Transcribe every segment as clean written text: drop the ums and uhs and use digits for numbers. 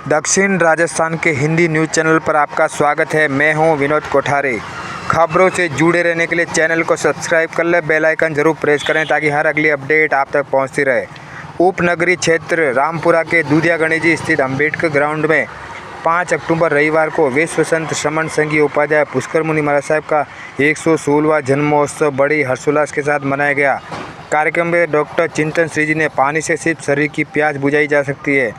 दक्षिण राजस्थान के Hindi news channel पर आपका स्वागत है। मैं हूं विनोद कोठारी। खबरों से जुड़े रहने के लिए चैनल को सब्सक्राइब कर ले, बेल आइकन जरूर प्रेस करें ताकि हर अगली अपडेट आप तक पहुंचती रहे। उपनगरीय क्षेत्र रामपुरा के दूधिया गणेश स्थित अम्बेडकर ग्राउंड में 5 अक्टूबर रविवार को विश्व संत श्रमण संघीय उपाध्याय पुष्कर मुनि महाराज साहब का 116वां जन्मोत्सव बड़ी हर्षोल्लास के साथ मनाया गया। कार्यक्रम में डॉक्टर चिंतन श्री जी ने पानी से सिर्फ शरीर की प्यास बुझाई जा सकती है,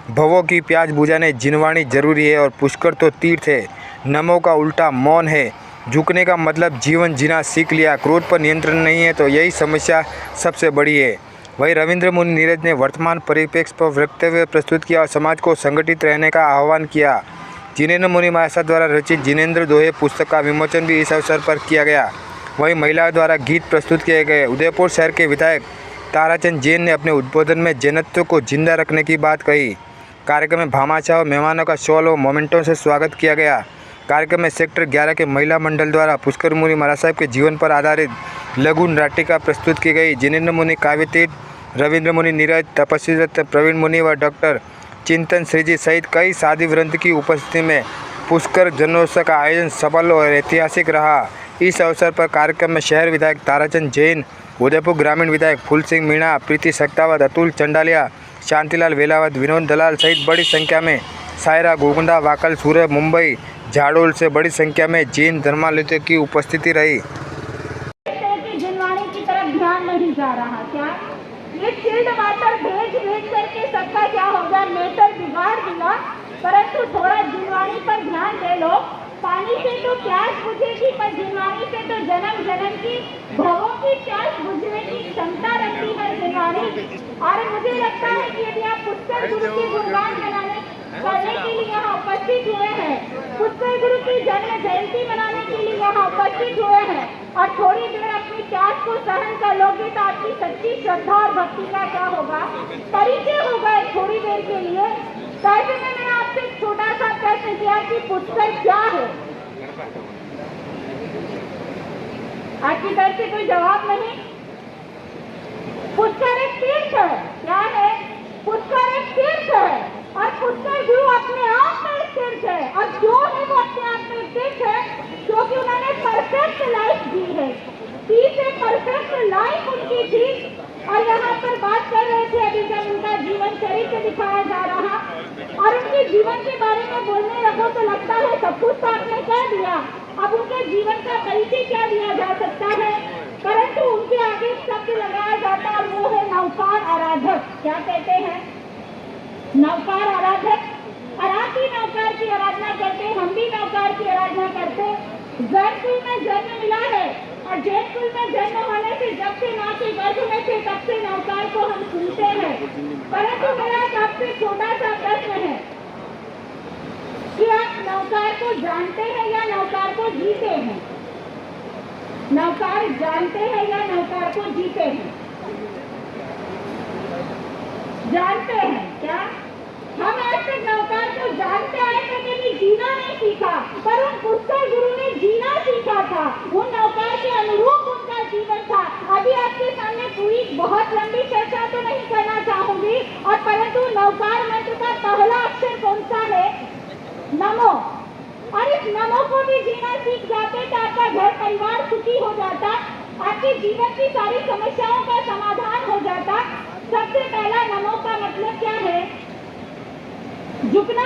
भवों की प्यास बुझाने जिनवाणी जरूरी है और पुष्कर तो तीर्थ है। नमो का उल्टा मौन है। झुकने का मतलब जीवन जीना सीख लिया। क्रोध पर नियंत्रण नहीं है तो यही समस्या सबसे बड़ी है। वहीं रविंद्र मुनि नीरज ने वर्तमान परिप्रेक्ष्य पर वक्तव्य प्रस्तुत किया और समाज को संगठित रहने का आह्वान किया। जिनेन्द्र मुनि महाराज द्वारा रचित जिनेन्द्र दोहे पुस्तक का विमोचन भी इस अवसर पर किया गया। वहीं महिलाओं द्वारा गीत प्रस्तुत किए गए। उदयपुर शहर के विधायक ताराचंद जैन ने अपने उद्बोधन में जैनत्व को जिंदा रखने की बात कही। कार्यक्रम में भामाशाह और मेहमानों का शॉल और मोमेंटों से स्वागत किया गया। कार्यक्रम में सेक्टर 11 के महिला मंडल द्वारा पुष्कर मुनि महाराज साहब के जीवन पर आधारित लघु नाटिका प्रस्तुत की गई। जिनेन्द्र मुनि काव्यतीर्थ, रविंद्र मुनि नीरज, तपस्वी रत्न प्रवीण मुनि व डॉक्टर चिंतन श्री जी सहित कई साधी वृंद की उपस्थिति में पुष्कर जन्मोत्सव का आयोजन सफल और ऐतिहासिक रहा। इस अवसर पर कार्यक्रम में शहर विधायक ताराचंद जैन, उदयपुर ग्रामीण विधायक फूल सिंह मीणा, प्रीति सक्तावत, अतुल चंडालिया, शांतिलाल वेलावत, विनोद दलाल सहित बड़ी संख्या में सायरा गोगुंदा, वाकल, सूरत, मुंबई, झाड़ोल से बड़ी संख्या में जैन धर्मावलंबियों की उपस्थिति रही। जिनवाणी की तरफ ध्यान नहीं जा रहा। क्या ये फील्ड मास्टर भेज करके सबका क्या होगा, मेटर बिगाड़ दिया। परंतु थोड़ा जिनवाणी पर ध्यान दे लो। पानी से तो प्यास बुझेगी, पर जिनवाणी से तो जन्म जन्म की भवों की प्यास बुझने की क्षमता रखती है जिनवाणी। और मुझे लगता है कि यदि आप पुष्कर गुरु की गुणगान करने के लिए यहाँ उपस्थित हुए हैं, पुष्कर गुरु की जन्म जयंती मनाने के लिए यहाँ उपस्थित हुए हैं और थोड़ी देर अपनी प्यास को सहन कर लोगे तो आपकी सच्ची श्रद्धा और भक्ति का क्या होगा, परिचय होगा थोड़ी देर के लिए। ऐसे में मैंने आपसे एक छोटा सा प्रश्न किया कि पुष्कर क्या है। आपकी तरफ से कोई जवाब नहीं। पुष्कर एक तीर्थ है। क्या है? पुष्कर एक तीर्थ है और पुष्कर गुरु अपने आप में एक तीर्थ है। और जो है वो अपने आप में एक तीर्थ है क्योंकि उन्होंने परफेक्ट लाइफ दी है। 30 परफेक्ट लाइफ उनकी थी। और यहाँ पर बात कर रहे थे अभी जब उनका जीवन चरित्र दिखाया जा रहा और उनके जीवन के बारे में बोलने लगो तो लगता है सब कुछ तो आपने कह दिया। अब उनके जीवन का परिचय क्या दिया जा सकता है, परंतु उनके आगे शब्द लगाया जाता और वो है नौकार आराधक। क्या कहते हैं? नौकार आराधक। और आप भी नौकार की आराधना करते, हम भी नौकार की आराधना करते। जैनकुल में जन्म मिला है और जैनकुल में जन्म होने से जब से माँ के गर्भ में थे तब से नौकार को हम सुनते हैं। परंतु मेरा आपसे छोटा सा प्रश्न है कि आप नौकार को जानते हैं या नौकार को जीते हैं? नौकार जानते हैं या नौकार को जीते हैं? जानते हैं। क्या हम आज तक नौकार को जानते आए थे, कभी जीना नहीं सीखा, पर उन पुष्कर गुरु ने जीना सीखा था। उन नौकार के अनुरूप उनका जीवन था। अभी आपके सामने पूरी बहुत लंबी चर्चा तो नहीं करना चाहूंगी और परंतु नौकार मंत्र का पहला अक्षर कौन सा है? नमो। और इस नमो को भी जीना सीख जाते तो आपका घर परिवार सुखी हो जाता, आपके जीवन की सारी समस्याओं का समाधान हो जाता। सबसे पहला नमो का मतलब क्या है? झुकना।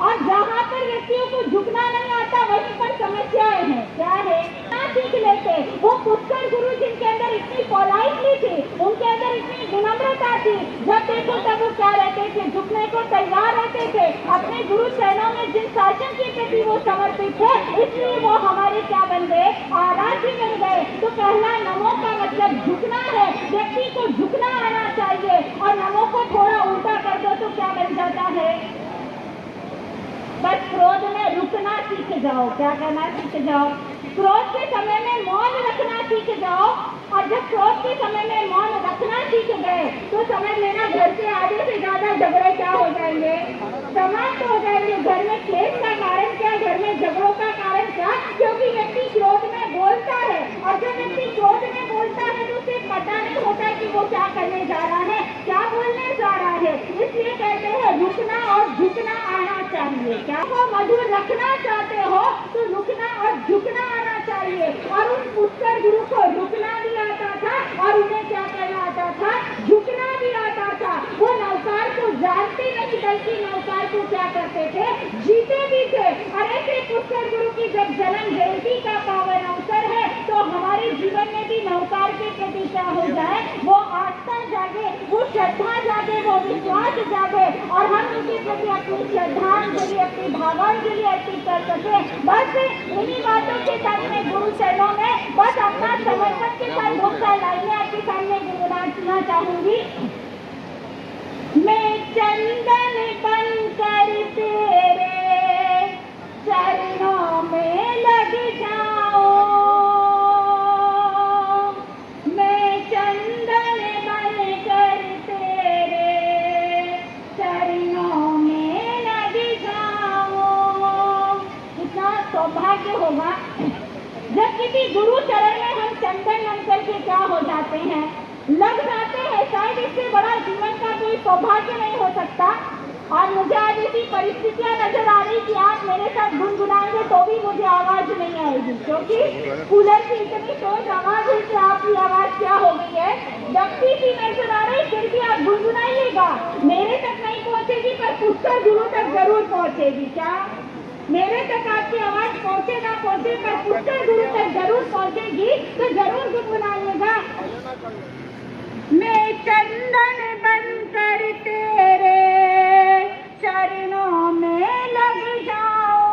और जहाँ पर व्यक्तियों को झुकना नहीं आता वहीं पर समस्याएं हैं। क्या है? ना सीख लेते। वो पुष्कर गुरु जिनके अंदर इतनी पोलाइटली थी, उनके अंदर इतनी विनम्रता थी, जब देखो तब वो क्या रहते थे, झुकने को तैयार रहते थे। अपने गुरु चरणों में जिन शासन के प्रति वो समर्पित थे, इसलिए वो हमारे क्या बन गए? आराध्य बन गए। तो पहला नमो का मतलब झुकना है। व्यक्ति को झुकना आना चाहिए और नमो को थोड़ा उल्टा कर दो तो क्या बन जाता है? बस क्रोध में रुकना सीख जाओ। क्या करना सीख जाओ? क्रोध के समय में मौन रखना सीख जाओ। और जब क्रोध के समय में मौन रखना सीख गए तो समझ लेना घर के आधे से ज्यादा झगड़े क्या हो जाएंगे? समाप्त हो जाएंगे। घर में क्लेश का कारण क्या? घर में झगड़ों का कारण क्या? क्योंकि व्यक्ति क्रोध में बोलता है और जब व्यक्ति क्रोध में बोलता है तो उसे पता नहीं होता कि वो क्या करने जा रहा है, क्या बोलने जा रहा है। इस इसलिए कहते हैं रुकना और झुकना आना चाहिए। क्या वो मधुर रखना चाहते हो तो रुकना और झुकना आना चाहिए। और उन पुष्कर गुरु को रुकना भी आता था और उन्हें क्या करना आता था, झुकना भी आता था। वो नौकार को जानते नहीं बल्कि नौकार को क्या करते थे, जीते भी थे। और ऐसे पुष्कर गुरु की जब जन्म जयंती का पावन अवसर है तो हमारे जीवन में भी नौकार के प्रति क्या हो जाए, वो आस्था जागे, वो श्रद्धा जागे, वो विश्वास जागे और हम उनके प्रति अपनी श्रद्धांजलि, अपनी भावांजलि अर्पित कर सके। बस इन्हीं बातों के साथ में गुरु चरणों में बस अपना समर्पण के साथ बहुत सारी लाइनें आपके सामने गुनगुनाना चाहूंगी। मैं चंदन बनकर तेरे चरणों में लग जाऊं, मैं चंदन बनकर तेरे चरणों में लग जाऊं। इतना सौभाग्य होगा जब किसी गुरु चरण में हम चंदन बनकर के क्या हो जाते हैं, लग जाते हैं। शायद इससे बड़ा जीवन का कोई सौभाग्य नहीं हो सकता। और मुझे आज ऐसी परिस्थितियां नजर आ रही कि आप मेरे साथ गुनगुनाएंगे तो भी मुझे आवाज नहीं आएगी, क्योंकि कूलर की इतनी तेज आवाज है कि आपकी आवाज क्या हो गई है, दबती सी नजर आ रही। फिर भी आप गुनगुनाइएगा, मेरे तक नहीं पहुंचेगी पर पुष्कर गुरु तक जरूर पहुंचेगी। क्या मेरे तक आपकी आवाज पहुंचे ना पहुंचे पर पुष्कर गुरु तक जरूर पहुंचेगी, तो जरूर गुनगुनाइएगा। मैं चंदन बनकर तेरे चरणों में लग जाऊं,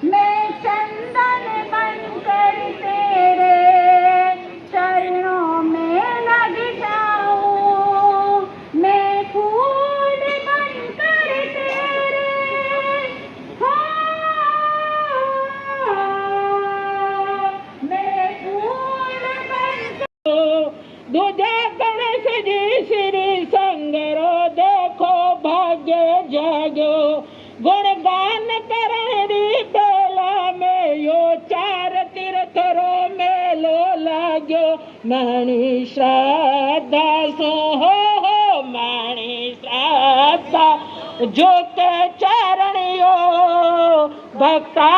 मैं चंदन बनकर तेरे चरणों में लग जाऊं, मैं फूल बनकर तेरे, मैं फूल बनकर दूजा गणेश जी श्री संगरो देखो भाग्य जागो, गुणगान करी बेला में यो चार तीर्थरो मेलो लाग्यो, मणि श्रद्धा सो हो मणि श्रद्धा जो के चरणियो, भक्ता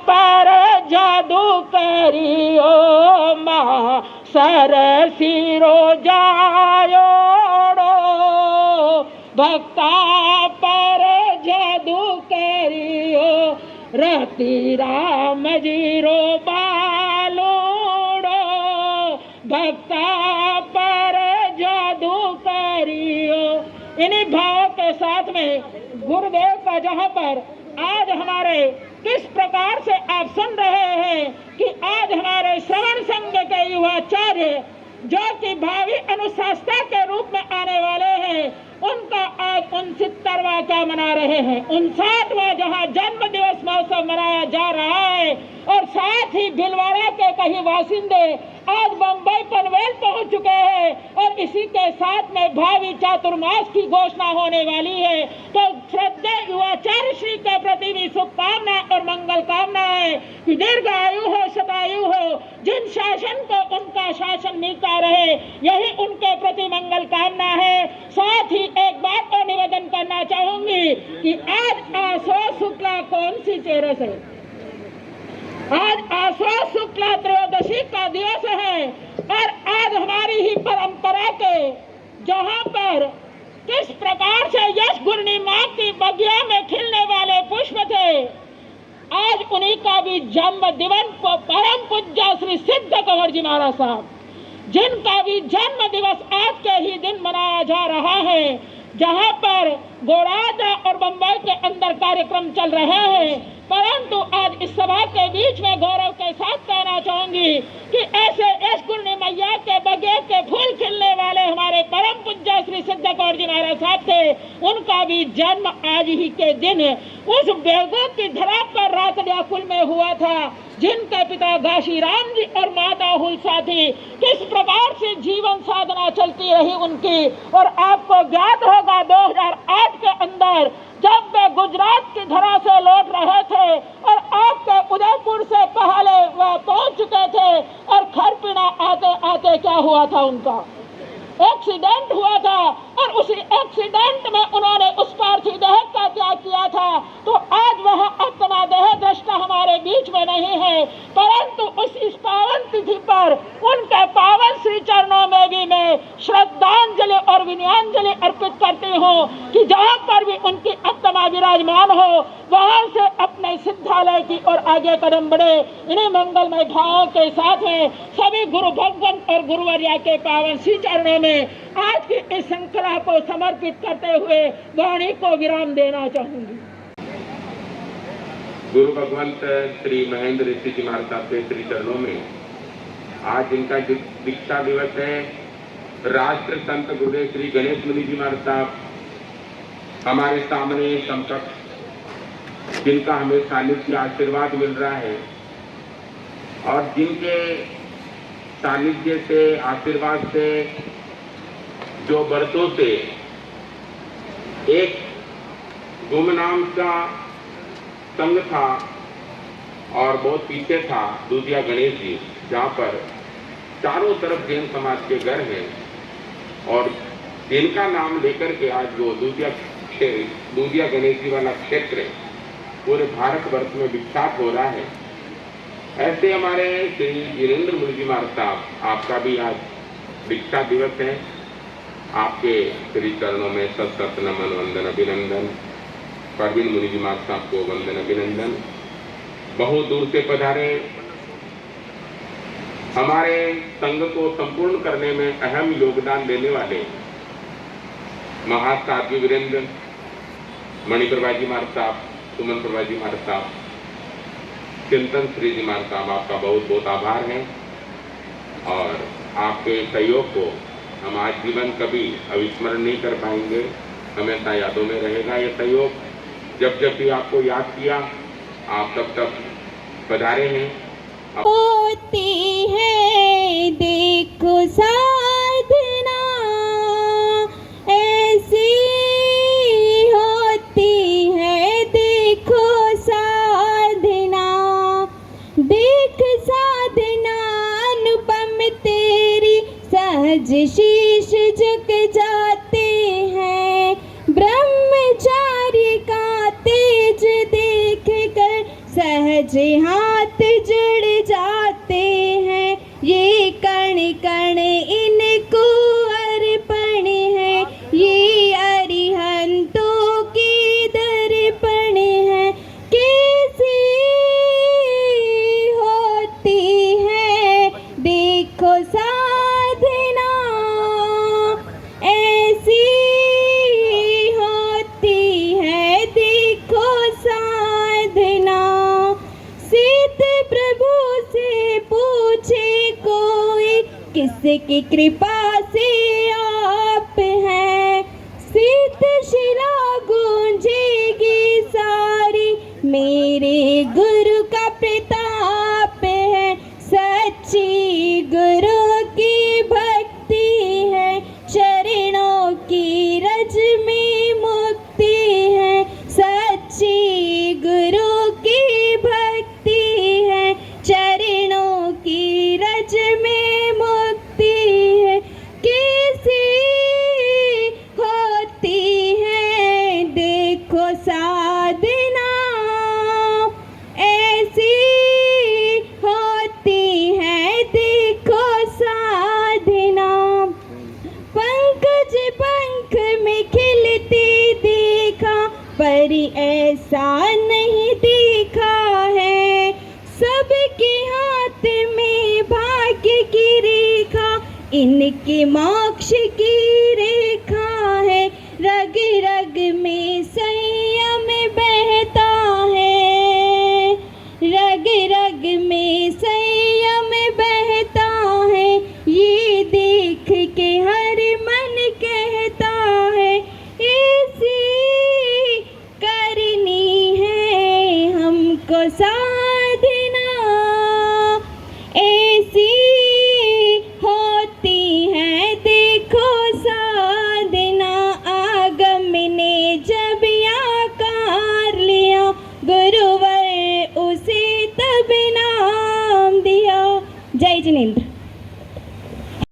पर जादू करियो, माँ सरसिरो जायोड़ो, भक्ता पर जादू करियो, रति राम जीरो बालोड़ो, भक्ता पर जादू करियो। इन्हीं भावों के साथ में गुरुदेव का जहाँ पर आज हमारे किस प्रकार से आप सुन रहे हैं कि आज हमारे श्रवण संघ के युवाचार्य जो कि भावी अनुशास्ता के रूप में आने वाले हैं, उनका आज 69वां क्या मना रहे हैं, 59वां जहां जन्म दिवस महोत्सव मनाया जा रहा है। और साथ ही भिलवाड़ा के कई वासिंदे आज बम्बई पनवेल पहुंच चुके हैं और इसी के साथ में भावी चातुर्मास की घोषणा होने वाली है। तो श्रद्धेय युवाचार्य श्री के प्रति भी शुभकामना और मंगल कामना है कि दीर्घ आयु हो, शतायु हो, जिन शासन को उनका शासन मिलता रहे, यही उनके प्रति मंगल कामना है। साथ ही एक बात और निवेदन करना चाहूंगी कि आज आसो शुक्ला कौन सी चेरस है, आज आसो शुक्ला त्रयोदशी का दिवस है और आज हमारी ही परंपरा के जहाँ पर किस प्रकार से यश पूर्णिमा की बगिया में खिलने वाले पुष्प थे, आज उन्हीं का भी जन्म दिवस को परम पूज्य श्री सिद्ध कंवर जी महाराज साहब, जिनका भी जन्म दिवस आज के ही दिन मनाया जा रहा है, जहां पर गोरादा और बम्बई के अंदर कार्यक्रम चल रहे हैं। परंतु आज इस सभा के बीच में गौरव के साथ कहना चाहूंगी कि ऐसे यश पूर्णिमा मैया के बगैर के फूल खिलने वाले हमारे परम पूज्य श्री सिद्ध कंवर जी महाराज साहब थे, उनका भी जन्म आज ही के दिन उस बेगों की धरा पर रात व्याकुल में हुआ था, जिनके पिता घाशीराम जी और माता हुलसा थी। किस प्रकार से जीवन साधना चलती रही उनकी, और आपको ज्ञात होगा 2008 के अंदर जब वे गुजरात की धरा से लौट रहे थे और आपके उदयपुर से पहले वह पहुंच चुके थे और खरपीना आते आते क्या हुआ था उनका, एक्सीडेंट हुआ था और उसी एक्सीडेंट में उन्होंने उस पार्थिव देह का त्याग किया था, तो आज वह आत्मा देह दृष्टा हमारे बीच में नहीं है, परंतु इस पावन तिथि पर उनके पावन श्री चरणों में भी मैं श्रद्धांजलि और विनयांजलि अर्पित करती हूँ कि जहाँ पर भी उनकी आत्मा विराजमान हो वहाँ से अपने सिद्धालय की ओर आगे कदम बढ़े। इन्हीं मंगलमय भावों के साथ में सभी गुरु भगवान और गुरुवर्या के पावन श्री चरणों में आज की इस श्रृंखला को समर्पित करते हुए वाणी को विराम देना चाहूंगी। गुरु भगवंत श्री महेंद्र ऋषि जी महाराज साहब के श्री चरणों में आज इनका दीक्षा दिवस है। राष्ट्र संत गुरुदेव श्री गणेश मुनि जी महाराज साहब हमारे सामने समकक्ष, जिनका हमें सानिध्य आशीर्वाद मिल रहा है और जिनके सानिध्य से आशीर्वाद से जो बरसों से एक गुमनाम का संघ था और बहुत पीछे था दूधिया गणेश जी, जहाँ पर चारों तरफ जैन समाज के घर हैं और जिनका नाम लेकर के आज वो दूधिया गणेश जी वाला क्षेत्र पूरे भारतवर्ष में विख्यात हो रहा है। ऐसे हमारे श्री वीरेंद्र मुनि जी महाराज साहब, आपका भी आज दीक्षा दिवस है। आपके श्री चरणों में सत सत नमन वंदन अभिनंदन। परवीन मुनि जी महाराज साहब को वंदन अभिनंदन। बहुत दूर से पधारे, हमारे संघ को संपूर्ण करने में अहम योगदान देने वाले महासाध्वी वीरेंद्र मणिप्रभा जी महाराज साहब, सुमन प्रभा जी महाराज साहब, चिंतन श्री जी महाराज साहब, आपका बहुत बहुत आभार है और आपके सहयोग को हम आज जीवन कभी अविस्मरण नहीं कर पाएंगे, हमेशा यादों में रहेगा ये सहयोग। जब जब भी आपको याद किया आप तब तक पधारे हैं। होती है देखो साधना ऐसी होती है, देखो साधना, देख साधना अनुपम तेरी सहज शीश झुक जाते हैं, ब्रह्मचारी का तेज देख कर सहज हाथ जुड़ जाते हैं, ये कण कण इनको अर्पण है, ये अरिहंतों की दर्पण है, कैसी होती है देखो साधना ऐसी होती है, देखो साधना। सिद्ध प्रभु से पूछे कोई किसकी कृपा से आप हैं, सिद्ध शिला गूंजेगी सारी मेरे गुरु का प्रताप है, सच्ची गुरु की भक्ति है, चरणों की रज में मुक्ति है, सच्ची गुरु की भक्ति है, चरणों की रज में मुक्ति है, कैसी होती है देखो साधना ऐसी होती है, देखो साधना। पंकज पंख में खिलती देखा पर ऐसा नहीं देखा है, सबके हाथ में भाग्य की रेखा, इनके मोक्ष की रेखा है, रग रग में संयम बहता है, रग रग में संयम बहता है, ये देख के हर मन कहता है, ऐसी करनी है हमको साधना, ऐसी होती है देखो साधना। आगम ने जब आकार लिया गुरुवर उसे तब नाम दिया। जय जिनेंद्र।